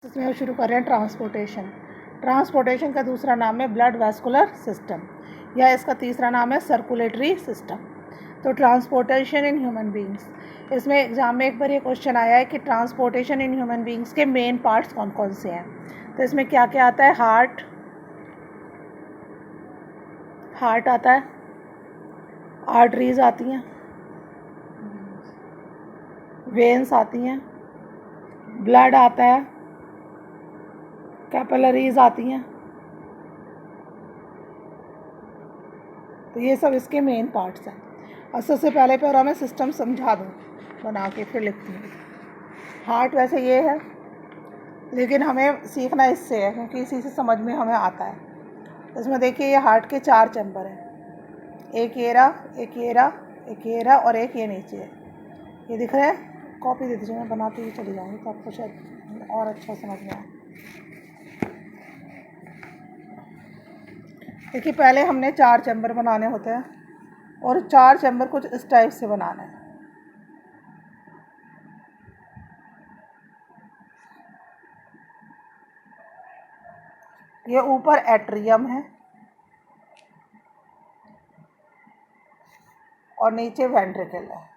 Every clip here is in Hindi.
इसमें हम शुरू कर रहे हैं ट्रांसपोर्टेशन। ट्रांसपोर्टेशन का दूसरा नाम है ब्लड वैस्कुलर सिस्टम, या इसका तीसरा नाम है सर्कुलेटरी सिस्टम। तो ट्रांसपोर्टेशन इन ह्यूमन बींग्स, इसमें एग्जाम में एक बार ये क्वेश्चन आया है कि ट्रांसपोर्टेशन इन ह्यूमन बींग्स के मेन पार्ट्स कौन कौन से हैं। तो इसमें क्या क्या आता है? हार्ट आता है, आर्टरीज आती हैं, वेन्स आती हैं, ब्लड आता है, कैपिलरीज आती हैं। तो ये सब इसके मेन पार्ट्स हैं। और सबसे पहले पर मैं सिस्टम समझा दूँ बना के, फिर लिखती हूँ। हार्ट वैसे ये है, लेकिन हमें सीखना इससे है क्योंकि इसी से समझ में हमें आता है। इसमें देखिए ये हार्ट के 4 चैम्बर हैं, एक ये रहा और एक ये नीचे है। ये दिख रहा है? कॉपी दे दीजिए, मैं बनाती हुई चली जाऊँगी तो आपको शायद और अच्छा समझ में आए। देखिए पहले हमने 4 चैम्बर बनाने होते हैं और 4 चैम्बर कुछ इस टाइप से बनाने हैं। ये ऊपर एट्रियम है और नीचे वेंट्रिकल है।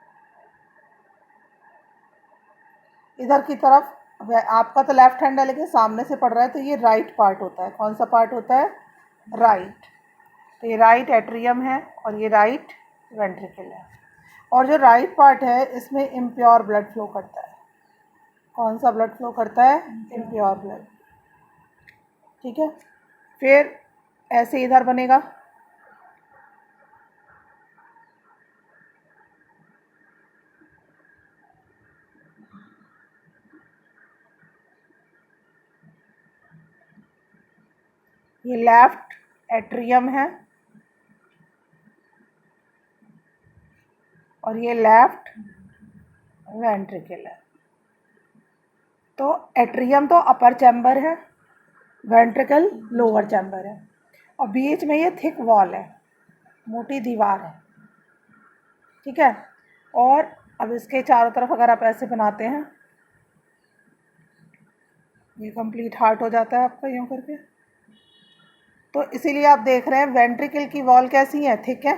इधर की तरफ आपका तो लेफ्ट हैंड है लेकिन सामने से पड़ रहा है, तो ये राइट पार्ट होता है। कौन सा पार्ट होता है? राइट। तो ये राइट एट्रियम है और ये राइट वेंट्रिकल है। और जो राइट पार्ट है इसमें इम्प्योर ब्लड फ्लो करता है। कौन सा ब्लड फ्लो करता है? Impure blood. ठीक है, फिर ऐसे इधर बनेगा, ये लेफ्ट एट्रियम है और ये लेफ्ट वेंट्रिकल है। तो एट्रियम तो अपर चैम्बर है, वेंट्रिकल लोअर चैम्बर है, और बीच में ये थिक वॉल है, मोटी दीवार है। ठीक है, और अब इसके चारों तरफ अगर आप ऐसे बनाते हैं, ये कंप्लीट हार्ट हो जाता है आपका यूँ करके। तो इसीलिए आप देख रहे हैं वेंट्रिकल की वॉल कैसी है? थिक है।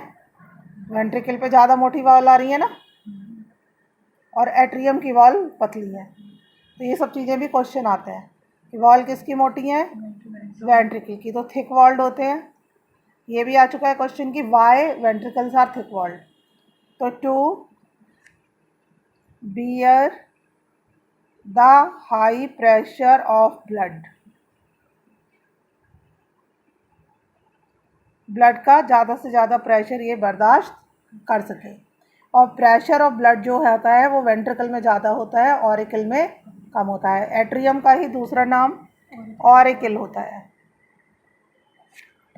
वेंट्रिकल पे ज़्यादा मोटी वॉल आ रही है ना, और एट्रियम की वॉल पतली है। तो ये सब चीज़ें भी क्वेश्चन आते हैं कि वॉल किसकी मोटी है? वेंट्रिकल की, तो थिक वॉल्ड होते हैं। ये भी आ चुका है क्वेश्चन कि why ventricles are thick walled. तो to bear the high pressure of blood का ज़्यादा से ज़्यादा प्रेशर ये बर्दाश्त कर सके। और प्रेशर ऑफ ब्लड जो होता है वो वेंट्रिकल में ज़्यादा होता है, ऑरिकल में कम होता है। एट्रियम का ही दूसरा नाम ऑरिकल होता है।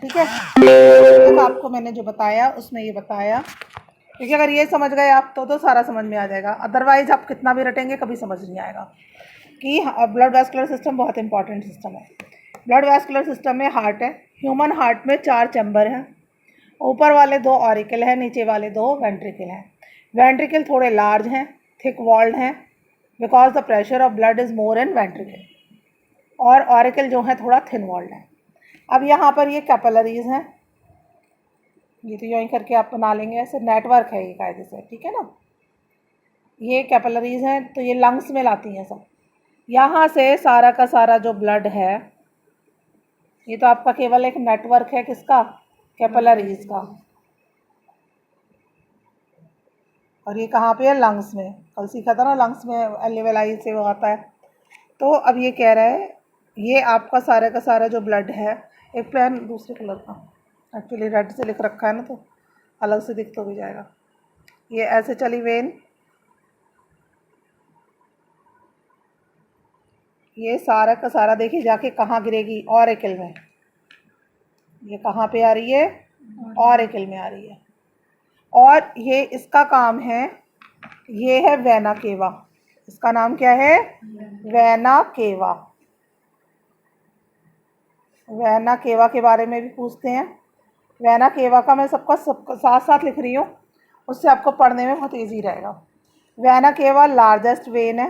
ठीक है, तो आपको मैंने जो बताया उसमें ये बताया, क्योंकि अगर ये समझ गए आप तो सारा समझ में आ जाएगा। अदरवाइज आप कितना भी रटेंगे कभी समझ नहीं आएगा कि ब्लड वैस्कुलर सिस्टम बहुत इंपॉर्टेंट सिस्टम है। ब्लड वैस्कुलर सिस्टम में हार्ट है। ह्यूमन हार्ट में 4 चैम्बर हैं, ऊपर वाले 2 ऑरिकल हैं, नीचे वाले 2 वेंट्रिकल हैं। वेंट्रिकल थोड़े लार्ज हैं, थिक वॉल्ड हैं, because the pressure of blood is more in ventricle. और ऑरिकल जो है थोड़ा थिन वॉल्ड है। अब यहाँ पर ये कैपिलरीज हैं, ये तो यूँ करके आप बना लेंगे, ऐसे नेटवर्क है ये कायदे से। ठीक है ना, ये कैपिलरीज हैं, तो ये लंग्स में लाती हैं सब। यहाँ से सारा का सारा जो ब्लड है, ये तो आपका केवल एक नेटवर्क है किसका? कैपिलरीज का। और ये कहाँ पे है? लंग्स में। कल सीखा था ना लंग्स में एल्वेलाई से वो आता है। तो अब ये कह रहा है ये आपका सारा का सारा जो ब्लड है, एक पेन दूसरे कलर का, एक्चुअली रेड से लिख रखा है ना तो अलग से दिख तो भी जाएगा। ये ऐसे चली वेन, ये सारा का सारा देखिए जाके कहाँ गिरेगी? ऑरिकल में। ये कहाँ पे आ रही है? ऑरिकल में आ रही है। और ये इसका काम है, ये है वेना केवा। इसका नाम क्या है? वेना केवा। वेना केवा के बारे में भी पूछते हैं। वेना केवा का मैं सबका साथ साथ लिख रही हूँ, उससे आपको पढ़ने में बहुत इजी रहेगा। वेना केवा लार्जेस्ट वेन है,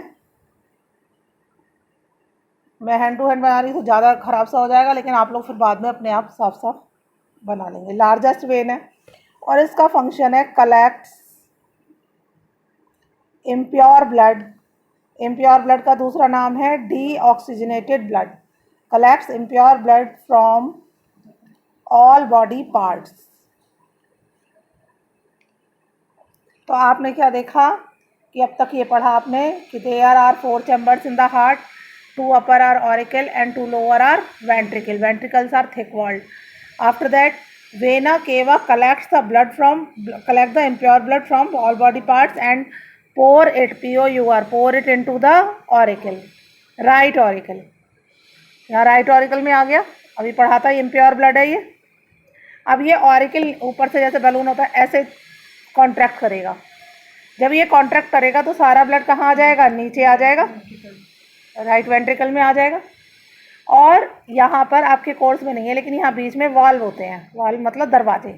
मैं हैंड टू हैंड बना रही हूँ तो ज़्यादा ख़राब सा हो जाएगा, लेकिन आप लोग फिर बाद में अपने आप साफ साफ बना लेंगे। लार्जेस्ट वेन है और इसका फंक्शन है collects impure blood. Impure blood का दूसरा नाम है deoxygenated blood. Collects impure blood from all body parts. तो आपने क्या देखा कि अब तक ये पढ़ा आपने कि there are 4 chambers in the heart, 2 upper are auricle and 2 lower are ventricle. Ventricles are thick walled. After that, vena cava collect the impure blood from all body parts and pour it into the auricle, right auricle. यहाँ राइट ऑरिकल में आ गया, अभी पढ़ा था इम्प्योर ब्लड है ये। अब ये ऑरिकल ऊपर से जैसे बलून होता है ऐसे कॉन्ट्रैक्ट करेगा। जब ये कॉन्ट्रैक्ट करेगा तो सारा ब्लड कहाँ आ जाएगा, नीचे आ जाएगा, राइट वेंट्रिकल में आ जाएगा। और यहाँ पर आपके कोर्स में नहीं है लेकिन यहाँ बीच में वाल्व होते हैं, वाल्व मतलब दरवाजे।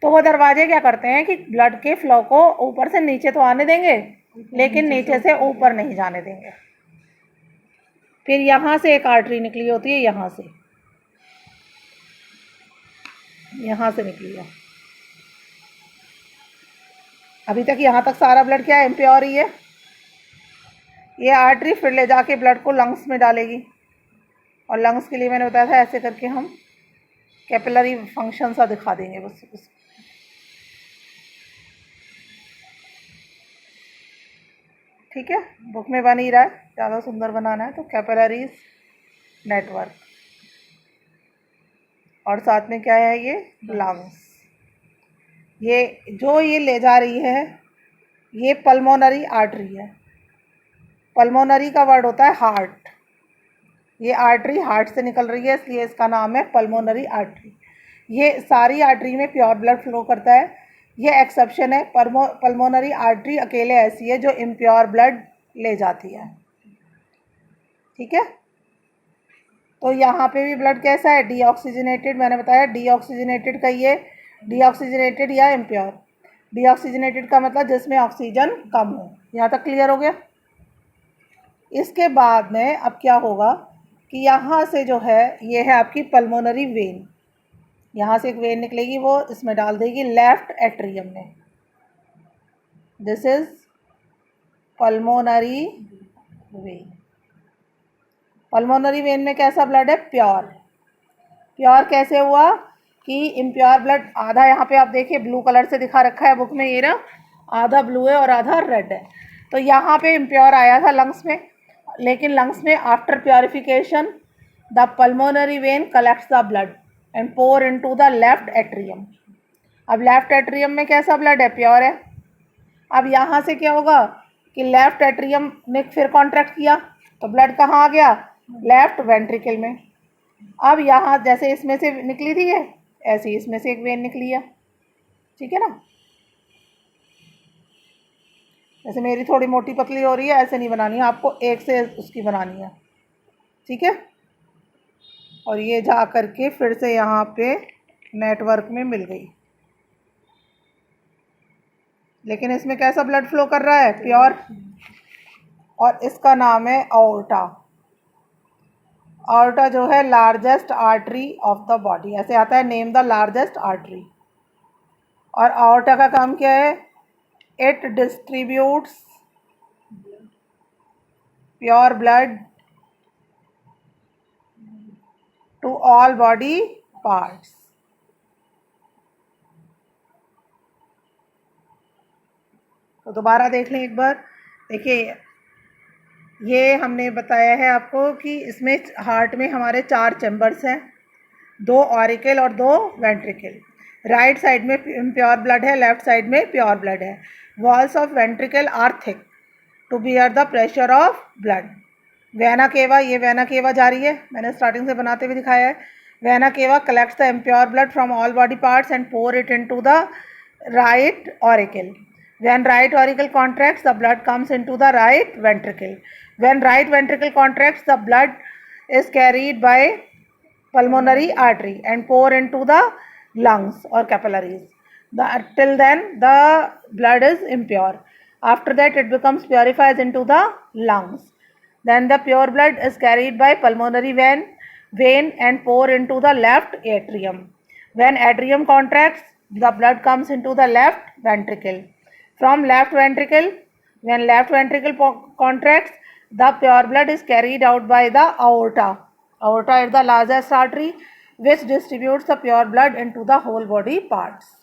तो वो दरवाजे क्या करते हैं कि ब्लड के फ्लो को ऊपर से नीचे तो आने देंगे लेकिन नीचे से ऊपर नहीं जाने देंगे। फिर यहाँ से एक आर्टरी निकली होती है, यहाँ से निकली है। अभी तक यहाँ तक सारा ब्लड क्या है, इम्प्योर ही है। ये आर्टरी फिर ले जाके ब्लड को लंग्स में डालेगी और लंग्स के लिए मैंने बताया था ऐसे करके हम कैपिलरी फंक्शन सा दिखा देंगे बस। ठीक है, बुक में बन ही रहा है, ज़्यादा सुंदर बनाना है तो कैपिलरीज नेटवर्क। और साथ में क्या है ये लंग्स। ये जो ये ले जा रही है ये पल्मोनरी आर्टरी है। पल्मोनरी का वर्ड होता है हार्ट। ये आर्टरी हार्ट से निकल रही है इसलिए इसका नाम है पल्मोनरी आर्टरी। ये सारी आर्टरी में प्योर ब्लड फ्लो करता है, ये एक्सेप्शन है। पल्मोनरी आर्टरी अकेले ऐसी है जो इम्प्योर ब्लड ले जाती है। ठीक है, तो यहाँ पे भी ब्लड कैसा है, डीऑक्सीजनेटेड। मैंने बताया डीऑक्सीजनेटेड का ये डीऑक्सीजनेटेड या इम्प्योर। डीऑक्सीजनेटेड का मतलब जिसमें ऑक्सीजन कम हो। यहाँ तक क्लियर हो गया। इसके बाद में अब क्या होगा कि यहाँ से जो है ये है आपकी पल्मोनरी वेन। यहाँ से एक वेन निकलेगी, वो इसमें डाल देगी लेफ्ट एट्रियम में। This is pulmonary vein. Pulmonary vein में कैसा ब्लड है, प्योर। प्योर कैसे हुआ कि इम्प्योर ब्लड आधा यहाँ पे आप देखिए ब्लू कलर से दिखा रखा है बुक में, ये ना आधा ब्लू है और आधा रेड है। तो यहाँ पे इम्प्योर आया था लंग्स में, लेकिन लंग्स में after purification the pulmonary vein collects the blood and pour into the left atrium. अब लेफ्ट एट्रियम में कैसा ब्लड है, प्योर है। अब यहाँ से क्या होगा कि लेफ्ट एट्रियम ने फिर कॉन्ट्रैक्ट किया तो ब्लड कहाँ आ गया, लेफ्ट वेंट्रिकल में। अब यहाँ जैसे इसमें से निकली थी ये, ऐसे इसमें से एक वेन निकली है। ठीक है ना, जैसे मेरी थोड़ी मोटी पतली हो रही है ऐसे नहीं बनानी है आपको, एक से उसकी बनानी है। ठीक है, और ये जा करके फिर से यहाँ पे नेटवर्क में मिल गई। लेकिन इसमें कैसा ब्लड फ्लो कर रहा है, प्योर। और इसका नाम है आर्टा। आर्टा जो है largest artery of the body, ऐसे आता है नेम द लार्जेस्ट आर्टरी। और आर्टा का काम क्या है, it distributes pure blood to all body parts. तो दोबारा देख लें एक बार। देखिए ये हमने बताया है आपको कि इसमें हार्ट में हमारे 4 चैम्बर्स हैं, 2 ऑरिकल और 2 वेंट्रिकल। राइट साइड में इम्प्योर ब्लड है, लेफ्ट साइड में प्योर ब्लड है। Walls of ventricle are thick to bear the pressure of blood. Vena cava, ये वेना केवा जा रही है, मैंने स्टार्टिंग से बनाते हुए दिखाया है। Vena cava collects the impure blood from all body parts and pour it into the right auricle. When right auricle contracts, the blood comes into the right ventricle. When right ventricle contracts, the blood is carried by pulmonary artery and pour into the lungs or capillaries. Till then, the blood is impure. After that, it becomes purifies into the lungs. Then the pure blood is carried by pulmonary vein and pour into the left atrium. When atrium contracts, the blood comes into the left ventricle. From left ventricle, when left ventricle contracts, the pure blood is carried out by the aorta. Aorta is the largest artery which distributes the pure blood into the whole body parts.